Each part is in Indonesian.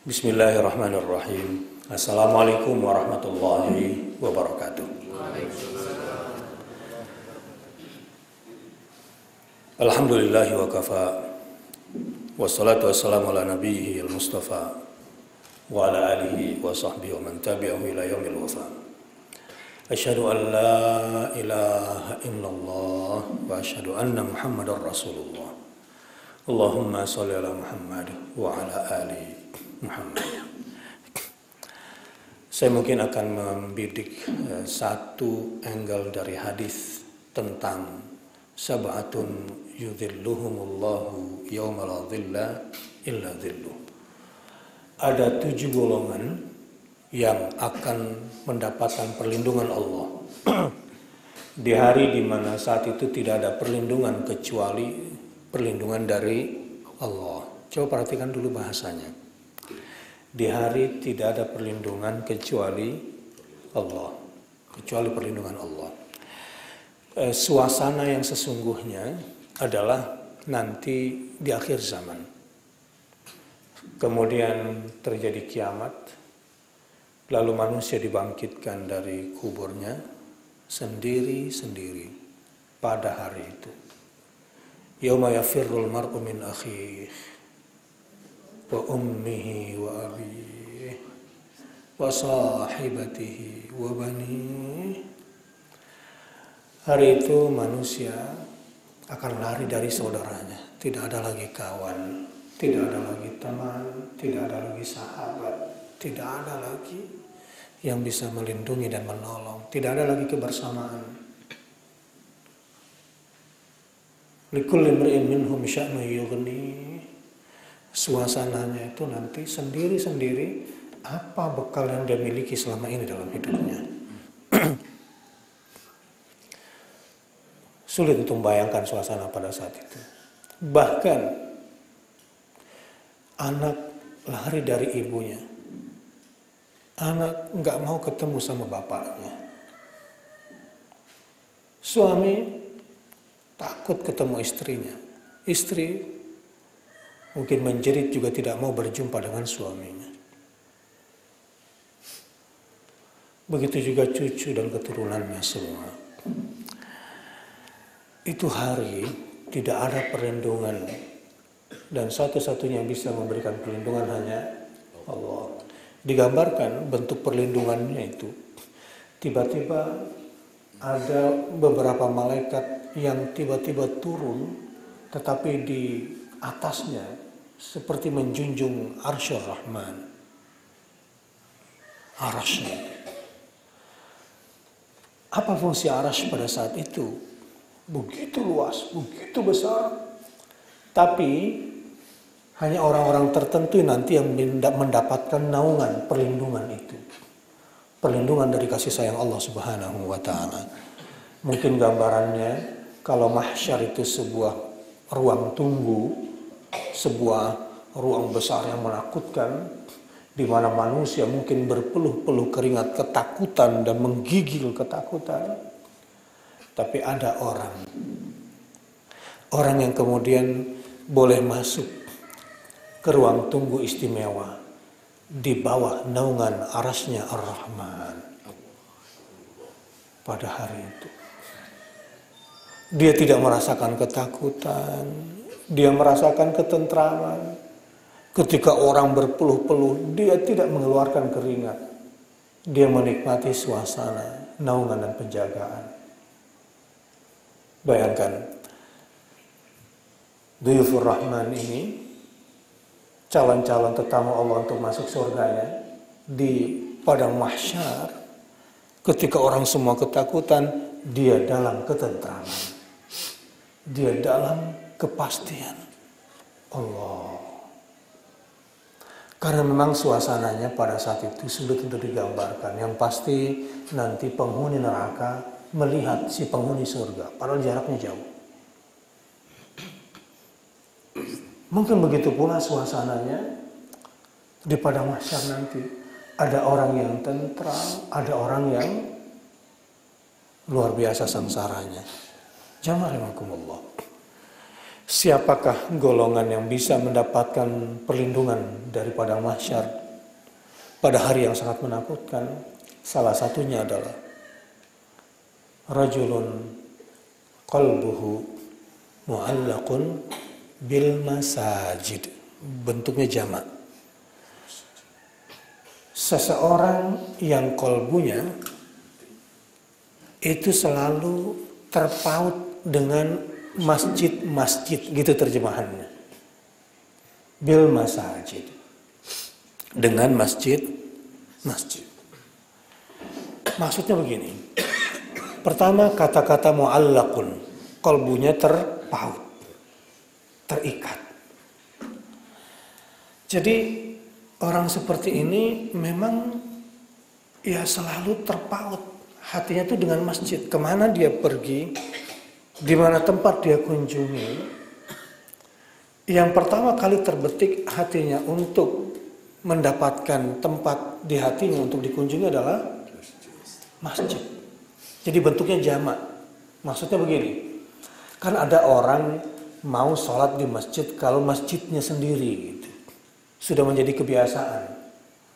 Bismillahirrahmanirrahim. Assalamualaikum warahmatullahi wabarakatuh. Alhamdulillahi wa kafa. Wassalatu wassalamu ala nabiyhi al-mustafa wa ala alihi wa sahbihi wa man tabi'ahu ila yaumil wafa. Asyhadu an la ilaha illallah wa asyhadu anna Muhammadar Rasulullah. Allahumma shalli ala Muhammad wa ala ali Muhammad. Saya mungkin akan membidik satu angle dari hadis tentang sab'atun yudhilluhumullahu yawma la dhilla illa dhilluh. Ada 7 golongan yang akan mendapatkan perlindungan Allah di hari di mana saat itu tidak ada perlindungan kecuali perlindungan dari Allah. Coba perhatikan dulu bahasanya. Di hari tidak ada perlindungan kecuali Allah, kecuali perlindungan Allah. Suasana yang sesungguhnya adalah nanti di akhir zaman. Kemudian terjadi kiamat, lalu manusia dibangkitkan dari kuburnya sendiri-sendiri pada hari itu. Yauma yafirrul mar'u min akhihi wa ummihi wa abihi wa sahibatihi wa banihi. Hari itu manusia akan lari dari saudaranya. Tidak ada lagi kawan, tidak ada lagi teman, tidak ada lagi sahabat, tidak ada lagi yang bisa melindungi dan menolong, tidak ada lagi kebersamaan. Likulli imri'in minhum sya'nun yughni. Suasananya itu nanti sendiri-sendiri apa bekal yang dia miliki selama ini dalam hidupnya. Sulit untuk membayangkan suasana pada saat itu. Bahkan anak lari dari ibunya. Anak nggak mau ketemu sama bapaknya. Suami takut ketemu istrinya. Istri mungkin menjerit juga tidak mau berjumpa dengan suaminya. Begitu juga cucu dan keturunannya semua. Itu hari tidak ada perlindungan. Dan satu-satunya yang bisa memberikan perlindungan hanya Allah. Digambarkan bentuk perlindungannya itu. Tiba-tiba ada beberapa malaikat yang tiba-tiba turun. Tetapi di atasnya seperti menjunjung arsyur Rahman. Arasnya. Apa fungsi arasy pada saat itu? Begitu luas, begitu besar. Tapi hanya orang-orang tertentu nanti yang mendapatkan naungan perlindungan itu. Perlindungan dari kasih sayang Allah Subhanahu wa ta'ala. Mungkin gambarannya kalau mahsyar itu sebuah ruang tunggu, sebuah ruang besar yang menakutkan, di mana manusia mungkin berpeluh-peluh keringat ketakutan dan menggigil ketakutan. Tapi ada orang yang kemudian boleh masuk ke ruang tunggu istimewa di bawah naungan arasnya Ar-Rahman pada hari itu. Dia tidak merasakan ketakutan, dia merasakan ketentraman. Ketika orang berpeluh-peluh, dia tidak mengeluarkan keringat. Dia menikmati suasana, naungan dan penjagaan. Bayangkan, Duyufur Rahman ini, calon-calon tetamu Allah untuk masuk surganya, di padang mahsyar, ketika orang semua ketakutan, dia dalam ketentraman. Dia dalam kepastian Allah. Karena memang suasananya pada saat itu sulit untuk digambarkan. Yang pasti nanti penghuni neraka melihat si penghuni surga, padahal jaraknya jauh. Mungkin begitu pula suasananya di padang mahsyar nanti. Ada orang yang tentram, ada orang yang luar biasa sengsaranya. Jamaah rahimakumullah. Siapakah golongan yang bisa mendapatkan perlindungan dari padang mahsyar pada hari yang sangat menakutkan? Salah satunya adalah rajulun qalbuhu mu'allaqun bil masajid. Bentuknya jamak. Seseorang yang kolbunya itu selalu terpaut dengan masjid-masjid, gitu terjemahannya. Bil masajid. Dengan masjid-masjid. Maksudnya begini. Pertama, kata-kata mu'allaqun, kolbunya terpaut, terikat. Jadi orang seperti ini memang ya selalu terpaut hatinya itu dengan masjid. Kemana dia pergi, di mana tempat dia kunjungi, yang pertama kali terbetik hatinya untuk mendapatkan tempat di hatinya untuk dikunjungi adalah masjid. Jadi bentuknya jamak. Maksudnya begini, kan ada orang mau sholat di masjid kalau masjidnya sendiri gitu. Sudah menjadi kebiasaan.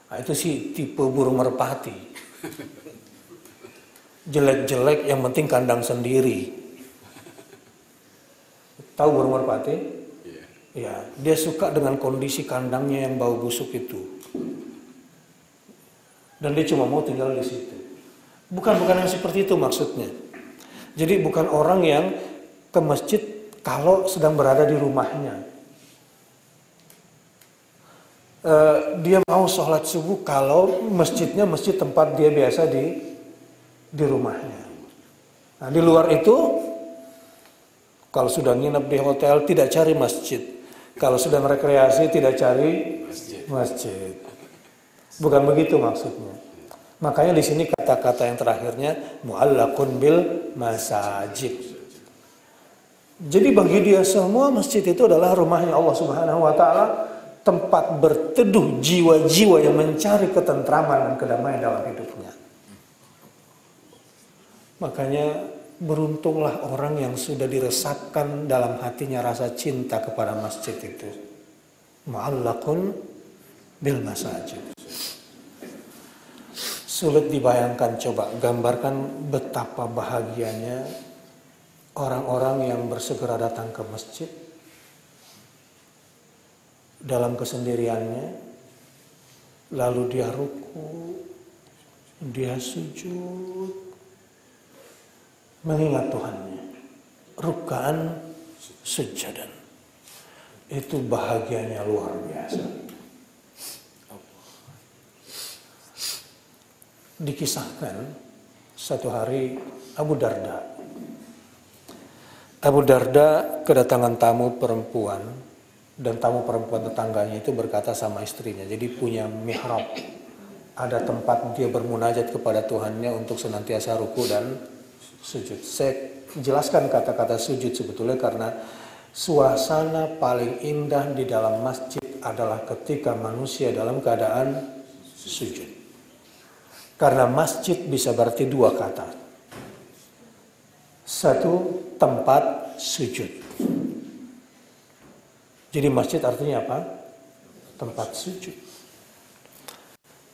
Nah, itu sih tipe burung merpati. Jelek-jelek yang penting kandang sendiri. Tahu burung merpati? Ya, dia suka dengan kondisi kandangnya yang bau busuk itu. Dan dia cuma mau tinggal di situ. Bukan yang seperti itu maksudnya. Jadi bukan orang yang ke masjid kalau sedang berada di rumahnya. Dia mau sholat subuh kalau masjidnya masjid tempat dia biasa di rumahnya. Nah, di luar itu, kalau sudah nginep di hotel tidak cari masjid. Kalau sudah rekreasi tidak cari masjid. Bukan begitu maksudnya. Makanya di sini kata-kata yang terakhirnya mu'allaqun bil masajid. Jadi bagi dia semua masjid itu adalah rumahnya Allah Subhanahu wa taala, tempat berteduh jiwa-jiwa yang mencari ketentraman dan kedamaian dalam hidupnya. Makanya beruntunglah orang yang sudah diresapkan dalam hatinya rasa cinta kepada masjid itu. Mu'allaqun bil masajid. Sulit dibayangkan, coba gambarkan betapa bahagianya orang-orang yang bersegera datang ke masjid dalam kesendiriannya, lalu dia ruku, dia sujud, mengingat Tuhannya, rukaan sujadan. Itu bahagianya luar biasa. Dikisahkan satu hari Abu Darda kedatangan tamu perempuan, dan tamu perempuan tetangganya itu berkata sama istrinya, jadi punya mihrab, ada tempat dia bermunajat kepada Tuhannya untuk senantiasa ruku dan sujud. Saya jelaskan kata-kata sujud sebetulnya karena suasana paling indah di dalam masjid adalah ketika manusia dalam keadaan sujud. Karena masjid bisa berarti dua kata. Satu, tempat sujud. Jadi masjid artinya apa? Tempat sujud.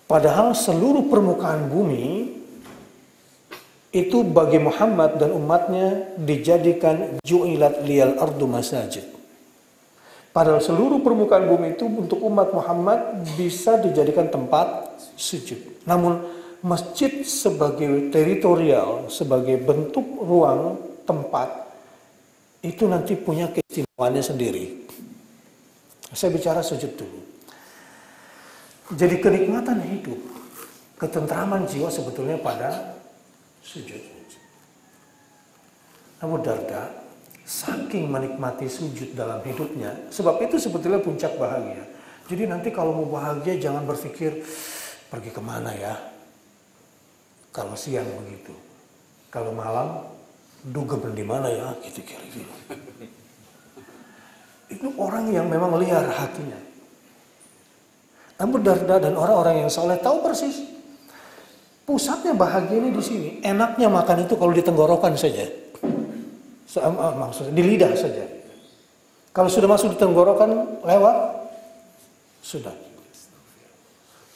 Padahal seluruh permukaan bumi itu bagi Muhammad dan umatnya dijadikan ju'ilat liyal ardu masajid. Padahal seluruh permukaan bumi itu untuk umat Muhammad bisa dijadikan tempat sujud. Namun masjid sebagai teritorial, sebagai bentuk ruang tempat, itu nanti punya keistimewaannya sendiri. Saya bicara sujud dulu. Jadi kenikmatan hidup, ketentraman jiwa sebetulnya pada sujud. Abu Darda saking menikmati sujud dalam hidupnya, sebab itu sebetulnya puncak bahagia. Jadi nanti kalau mau bahagia jangan berpikir pergi kemana ya. Kalau siang begitu, kalau malam dugem di mana ya, gitu kira-kira. Itu orang yang memang liar hatinya. Abu Darda dan orang-orang yang soleh tahu persis pusatnya bahagia ini di sini. Enaknya makan itu kalau di tenggorokan saja, maksudnya di lidah saja. Kalau sudah masuk di tenggorokan, lewat, sudah.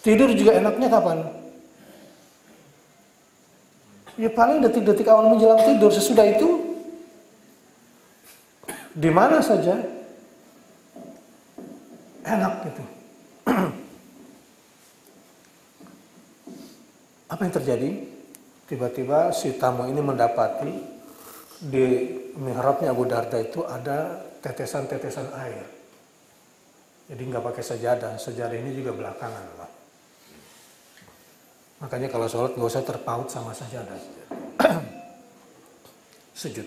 Tidur juga enaknya kapan? Ya paling detik-detik awal menjelang tidur. Sesudah itu, di mana saja, enak gitu. Apa yang terjadi? Tiba-tiba si tamu ini mendapati di mihrabnya Abu Darda itu ada tetesan-tetesan air. Jadi nggak pakai sajadah. Sajadah ini juga belakangan, Pak. Makanya kalau sholat nggak usah terpaut sama sajadah. Sujud.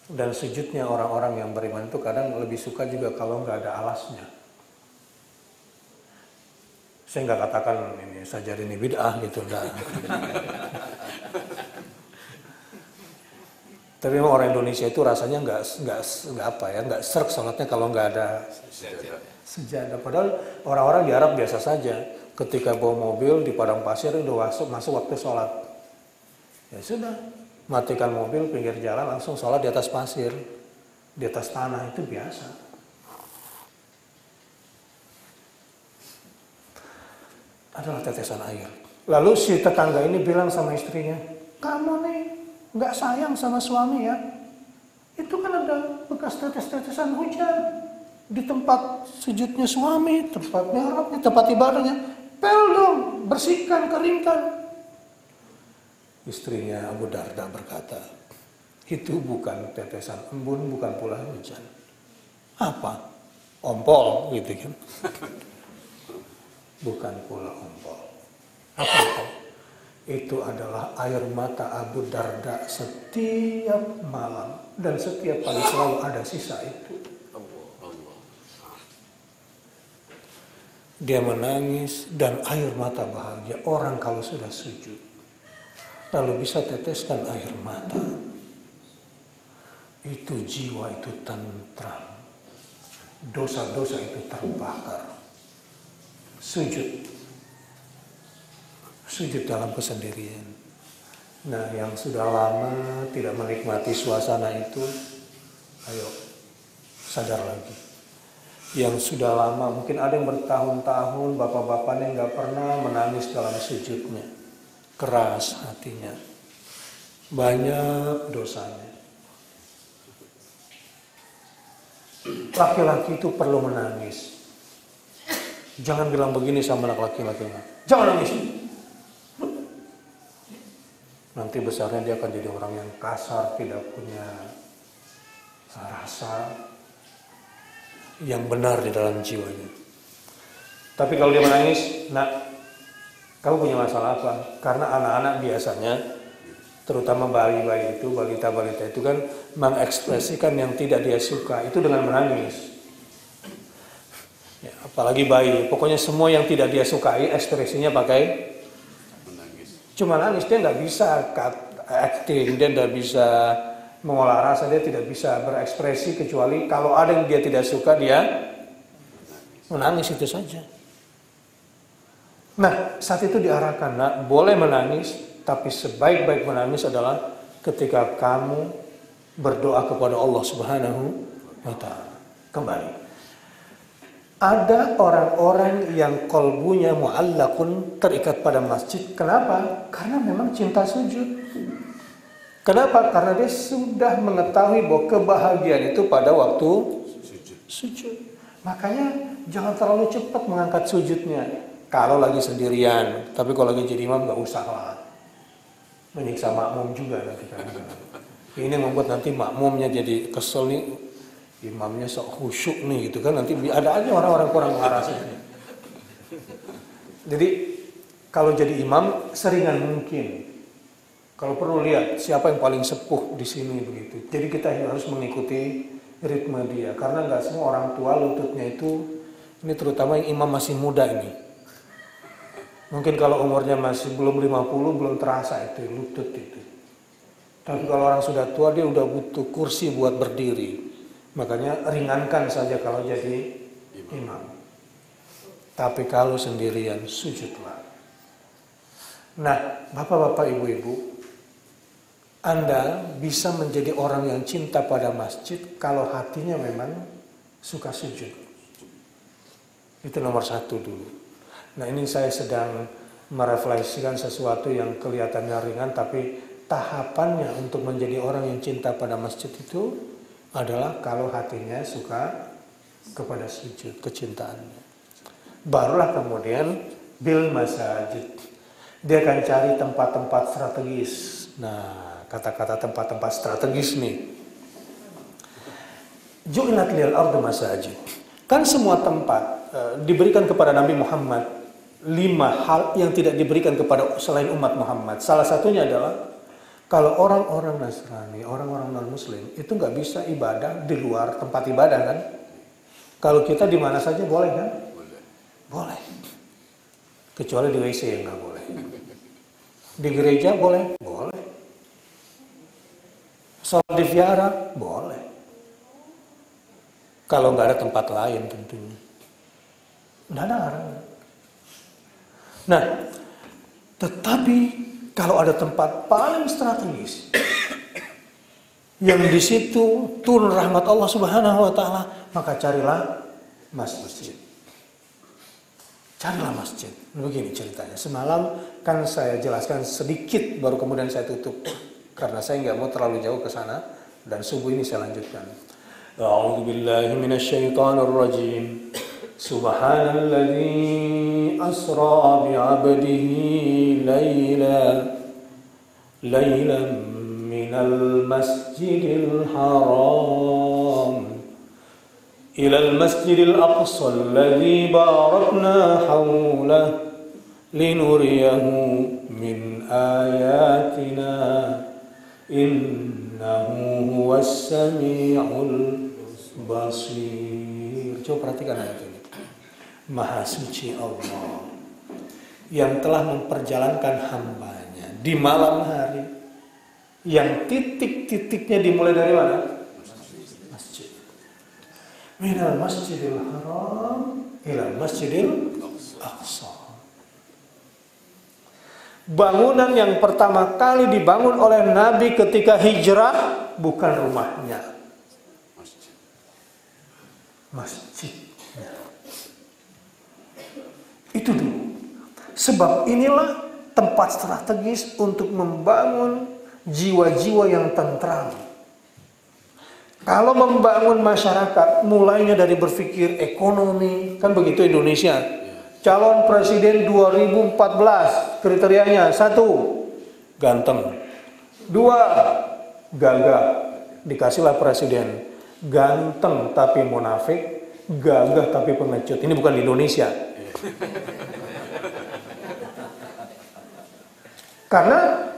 Dan sujudnya orang-orang yang beriman itu kadang lebih suka juga kalau nggak ada alasnya. Saya nggak katakan ini sajadah ini bid'ah gitu, enggak. Tapi memang orang Indonesia itu rasanya nggak serg sholatnya kalau nggak ada sejadah. Padahal orang-orang di Arab biasa saja. Ketika bawa mobil di padang pasir udah masuk waktu sholat. Ya sudah, matikan mobil pinggir jalan langsung sholat di atas pasir, di atas tanah, itu biasa. Adalah tetesan air. Lalu si tetangga ini bilang sama istrinya, kamu nih nggak sayang sama suami ya? Itu kan ada bekas tetes-tetesan hujan di tempat sujudnya suami, tempat mihrabnya, tempat ibadahnya. Pel dong, bersihkan, keringkan. Istrinya Abu Darda berkata, itu bukan tetesan embun, bukan pula hujan. Apa? Ompol, gitu kan? Bukan pula ompol. Apa itu? Itu adalah air mata Abu Darda setiap malam. Dan setiap kali selalu ada sisa itu. Dia menangis dan air mata bahagia. Orang kalau sudah sujud, lalu bisa teteskan air mata. Itu jiwa itu tentram. Dosa-dosa itu terbakar. Sujud dalam kesendirian. Nah, yang sudah lama tidak menikmati suasana itu, ayo sadar lagi. Yang sudah lama, mungkin ada yang bertahun-tahun bapak-bapaknya nggak pernah menangis dalam sujudnya, keras hatinya, banyak dosanya. Laki-laki itu perlu menangis. Jangan bilang begini sama anak laki-laki, jangan nangis. Nanti besarnya dia akan jadi orang yang kasar, tidak punya rasa yang benar di dalam jiwanya. Tapi kalau dia menangis, nak, kamu punya masalah apa? Karena anak-anak biasanya, terutama bayi-bayi itu, balita-balita itu kan mengekspresikan yang tidak dia suka itu dengan menangis. Ya, apalagi bayi, pokoknya semua yang tidak dia sukai ekspresinya pakai cuma nangis. Dia nggak bisa acting, dia nggak bisa mengolah rasa, dia tidak bisa berekspresi kecuali kalau ada yang dia tidak suka dia menangis, itu saja. Nah, saat itu diarahkan, nak, boleh menangis, tapi sebaik-baik menangis adalah ketika kamu berdoa kepada Allah Subhanahu wa Ta'ala. Kembali. Ada orang-orang yang kolbunya mu'allakun, terikat pada masjid. Kenapa? Karena memang cinta sujud. Kenapa? Karena dia sudah mengetahui bahwa kebahagiaan itu pada waktu sujud. Makanya jangan terlalu cepat mengangkat sujudnya. Kalau lagi sendirian. Tapi kalau lagi jadi imam gak usah lah. Menyiksa makmum juga nanti. Ini membuat nanti makmumnya jadi kesel nih. Imamnya sok khusyuk nih gitu kan, nanti ada aja orang-orang kurang waras. Jadi kalau jadi imam seringan mungkin. Kalau perlu lihat siapa yang paling sepuh di sini begitu. Jadi kita harus mengikuti ritme dia, karena nggak semua orang tua lututnya itu, ini terutama yang imam masih muda ini. Mungkin kalau umurnya masih belum 50 belum terasa itu lutut itu. Tapi kalau orang sudah tua dia udah butuh kursi buat berdiri. Makanya ringankan saja kalau jadi imam. Tapi kalau sendirian, sujudlah. Nah, bapak-bapak, ibu-ibu, Anda bisa menjadi orang yang cinta pada masjid kalau hatinya memang suka sujud. Itu nomor satu dulu. Nah, ini saya sedang merefleksikan sesuatu yang kelihatannya ringan, tapi tahapannya untuk menjadi orang yang cinta pada masjid itu adalah kalau hatinya suka kepada sujud, kecintaannya. Barulah kemudian bil masajid. Dia akan cari tempat-tempat strategis. Nah, kata-kata tempat-tempat strategis nih. Ju'ilat lil ardu masajid. Kan semua tempat diberikan kepada Nabi Muhammad 5 hal yang tidak diberikan kepada selain umat Muhammad. Salah satunya adalah kalau orang-orang Nasrani, orang-orang non-Muslim itu nggak bisa ibadah di luar tempat ibadah kan? Kalau kita di mana saja boleh kan? Boleh. Kecuali di WC yang nggak boleh. Di gereja boleh? Boleh. Sholat di vihara? Boleh. Kalau nggak ada tempat lain tentunya. Nggak ada larangan. Nah, tetapi kalau ada tempat paling strategis yang di situ turun rahmat Allah Subhanahu wa taala, maka carilah masjid. Carilah masjid. Begini ceritanya. Semalam kan saya jelaskan sedikit, baru kemudian saya tutup karena saya nggak mau terlalu jauh ke sana, dan subuh ini saya lanjutkan. A'udzu billahi minasyaitonir rajim. Subhanalladzi asra bi'abdihi laylan minal masjidil haram ilal masjidil aqsa alladzi barakna hawlahu linuriyahu min ayatina innahu huwas sami'ul basir. Coba perhatikan ayat ini. Maha suci Allah yang telah memperjalankan hambanya di malam hari yang titik-titiknya dimulai dari mana? Masjid. Minal masjidil haram ilal masjidil aqsa. Bangunan yang pertama kali dibangun oleh Nabi ketika hijrah bukan rumahnya, masjidnya. Itu dulu. Sebab inilah tempat strategis untuk membangun jiwa-jiwa yang tentram. Kalau membangun masyarakat, mulainya dari berpikir ekonomi, kan begitu Indonesia. Calon presiden 2014, kriterianya 1, ganteng. 2, gagah. Dikasihlah presiden. Ganteng tapi munafik, gagah tapi pengecut. Ini bukan di Indonesia. Karena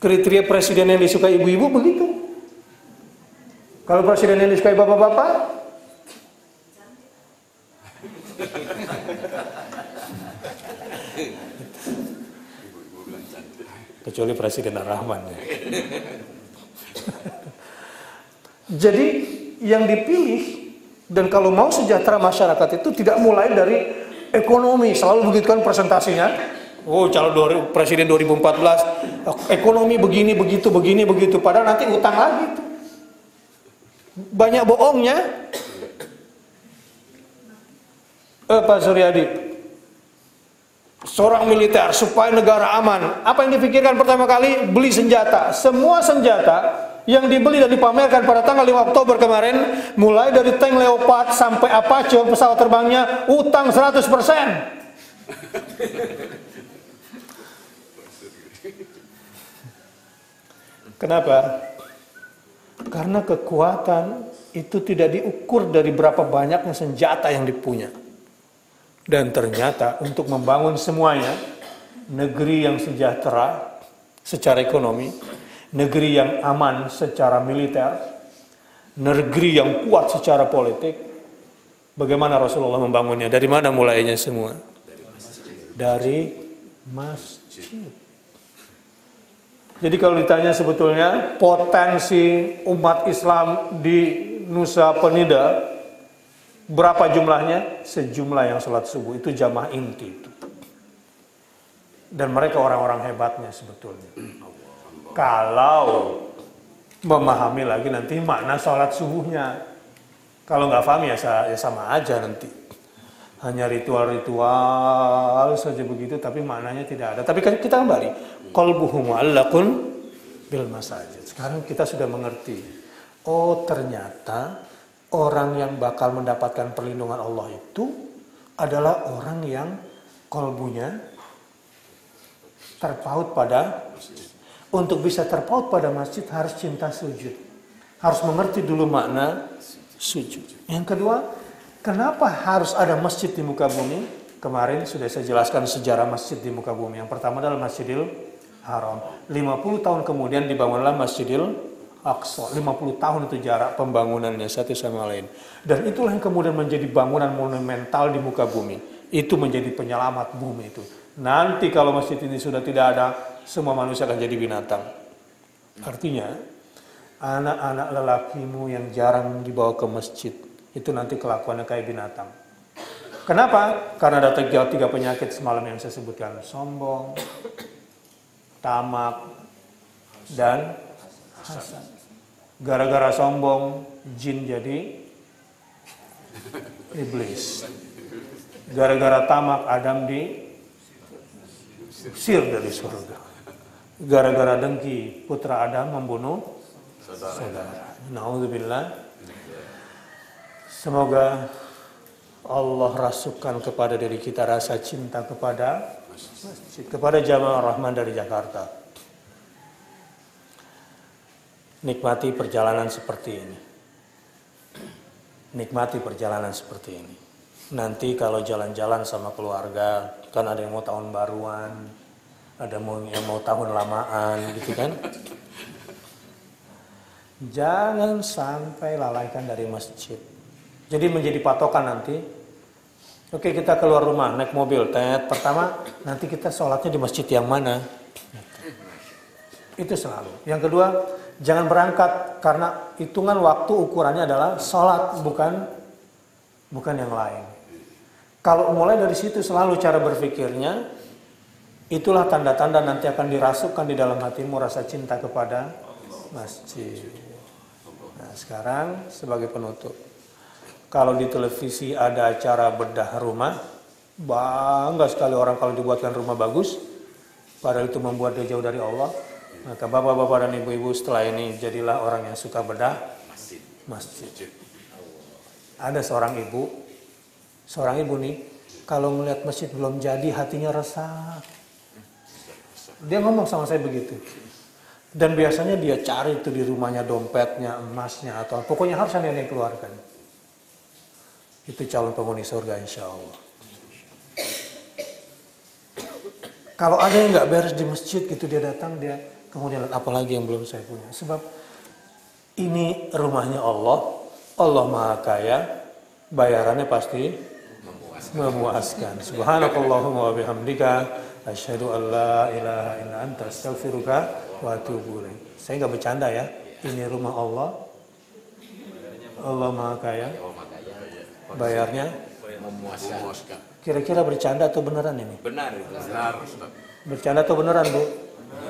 kriteria presiden yang disukai ibu-ibu begitu. Kalau presiden yang disukai bapak-bapak, kecuali Presiden Ar-Rahman. Jadi yang dipilih, dan kalau mau sejahtera masyarakat itu tidak mulai dari ekonomi. Selalu begitu kan presentasinya. Oh, calon presiden 2014, ekonomi begini, begitu, begini, begitu. Padahal nanti utang lagi tuh. Banyak bohongnya. Pak Suryadi, seorang militer supaya negara aman, apa yang dipikirkan pertama kali? Beli senjata. Semua senjata yang dibeli dan dipamerkan pada tanggal 5 Oktober kemarin, mulai dari tank Leopard sampai Apache pesawat terbangnya, utang 100%. Kenapa? Karena kekuatan itu tidak diukur dari berapa banyaknya senjata yang dipunya. Dan ternyata untuk membangun semuanya, negeri yang sejahtera secara ekonomi, negeri yang aman secara militer, negeri yang kuat secara politik, bagaimana Rasulullah membangunnya? Dari mana mulainya semua? Dari masjid. Jadi kalau ditanya sebetulnya potensi umat Islam di Nusa Penida berapa jumlahnya? Sejumlah yang sholat subuh, itu jamaah inti itu. Dan mereka orang-orang hebatnya sebetulnya. Kalau memahami lagi nanti makna sholat subuhnya. Kalau nggak paham ya sama aja nanti. Hanya ritual-ritual saja begitu, tapi maknanya tidak ada. Tapi kan kita kembali, qalbuhu mu'allaqun bil masajid. Sekarang kita sudah mengerti. Oh, ternyata orang yang bakal mendapatkan perlindungan Allah itu adalah orang yang qalbunya terpaut pada masjid. Untuk bisa terpaut pada masjid harus cinta sujud. Harus mengerti dulu makna sujud. Yang kedua, kenapa harus ada masjid di muka bumi? Kemarin sudah saya jelaskan sejarah masjid di muka bumi. Yang pertama adalah Masjidil Haram. 50 tahun kemudian dibangunlah Masjidil Aqsa. 50 tahun itu jarak pembangunannya satu sama lain. Dan itulah yang kemudian menjadi bangunan monumental di muka bumi. Itu menjadi penyelamat bumi itu. Nanti kalau masjid ini sudah tidak ada, semua manusia akan jadi binatang. Artinya, anak-anak lelakimu yang jarang dibawa ke masjid, itu nanti kelakuannya kayak binatang. Kenapa? Karena ada tiga penyakit semalam yang saya sebutkan. Sombong, tamak, dan hasad. Gara-gara sombong, jin jadi iblis. Gara-gara tamak, Adam diusir dari surga. Gara-gara dengki, putra Adam membunuh saudara. Na'udzubillah. Semoga Allah rasukkan kepada diri kita rasa cinta kepada masjid, kepada Jamaah Rahman dari Jakarta. Nikmati perjalanan seperti ini. Nikmati perjalanan seperti ini. Nanti kalau jalan-jalan sama keluarga, kan ada yang mau tahun baruan, ada yang mau tahun lamaan gitu kan. Jangan sampai lalaikan dari masjid. Jadi menjadi patokan nanti. Oke, kita keluar rumah, naik mobil, pertama nanti kita sholatnya di masjid yang mana? Itu selalu. Yang kedua, jangan berangkat karena hitungan waktu ukurannya adalah sholat, bukan yang lain. Kalau mulai dari situ selalu cara berpikirnya, itulah tanda-tanda nanti akan dirasukkan di dalam hatimu rasa cinta kepada masjid. Nah, sekarang sebagai penutup. Kalau di televisi ada acara bedah rumah, bangga sekali orang kalau dibuatkan rumah bagus, padahal itu membuat dia jauh dari Allah. Maka bapak-bapak dan ibu-ibu setelah ini jadilah orang yang suka bedah masjid. Ada seorang ibu nih, kalau melihat masjid belum jadi hatinya resah. Dia ngomong sama saya begitu. Dan biasanya dia cari itu di rumahnya dompetnya, emasnya, atau pokoknya harus ada yang keluarkan. Itu calon penghuni surga insya Allah. Kalau ada yang nggak beres di masjid gitu dia datang, dia kemudian lihat apa lagi yang belum saya punya. Sebab ini rumahnya Allah, Allah Maha Kaya, bayarannya pasti memuaskan. Subhanakallahumma wa bihamdika asyhadu an la ilaha illa anta astaghfiruka wa atubu ilaik. Saya nggak bercanda ya. Ini rumah Allah, Allah Maha Kaya, bayarnya memuaskan. Kira-kira bercanda atau beneran ini? Benar. Bercanda atau beneran, Bu?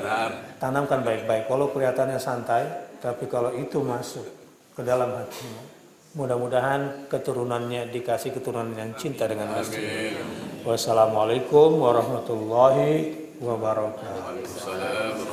Benar. Tanamkan baik-baik. Walau kelihatannya santai, tapi kalau itu masuk ke dalam hatimu, mudah-mudahan keturunannya dikasih keturunan yang cinta dengan masjid. Wassalamualaikum warahmatullahi wabarakatuh.